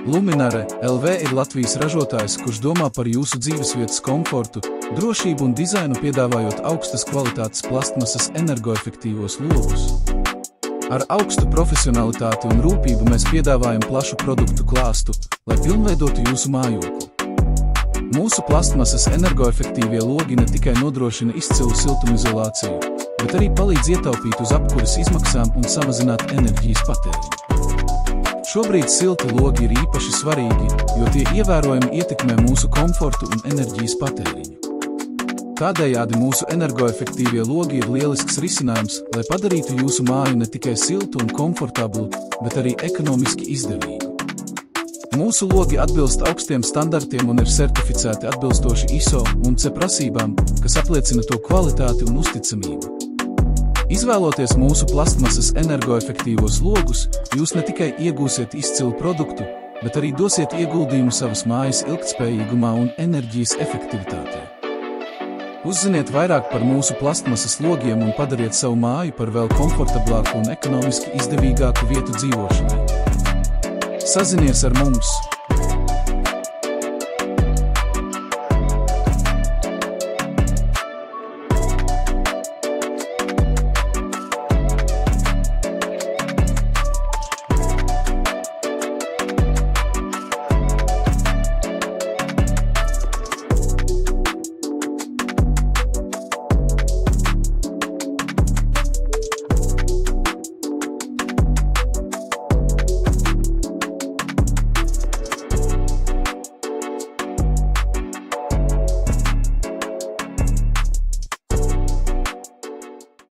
Luminare LV ir Latvijas ražotājs, kurš domā par jūsu dzīvesvietas komfortu, drošību un dizainu, piedāvājot augstas kvalitātes plastmasas energoefektīvos logus. Ar augstu profesionalitāti un rūpību mēs piedāvājam plašu produktu klāstu, lai pilnveidotu jūsu mājokli. Mūsu plastmasas energoefektīvie logi ne tikai nodrošina izcilu siltumizolāciju, bet arī palīdz ietaupīt uz apkures izmaksām un samazināt enerģijas patēriņu. Šobrīd silti logi ir īpaši svarīgi, jo tie ievērojami ietekmē mūsu komfortu un enerģijas patēriņu. Tādējādi mūsu energoefektīvie logi ir lielisks risinājums, lai padarītu jūsu māju ne tikai siltu un komfortablu, bet arī ekonomiski izdevīgu. Mūsu logi atbilst augstiem standartiem un ir certificēti atbilstoši ISO un CE prasībām, kas apliecina to kvalitāti un uzticamību. Izvēloties mūsu plastmasas energoefektīvos logus, jūs ne tikai iegūsiet izcilu produktu, bet arī dosiet ieguldījumu savas mājas ilgtspējīgumā un enerģijas efektivitātē. Uzziniet vairāk par mūsu plastmasas logiem un padariet savu māju par vēl komfortablāku un ekonomiski izdevīgāku vietu dzīvošanai. Sazinies ar mums!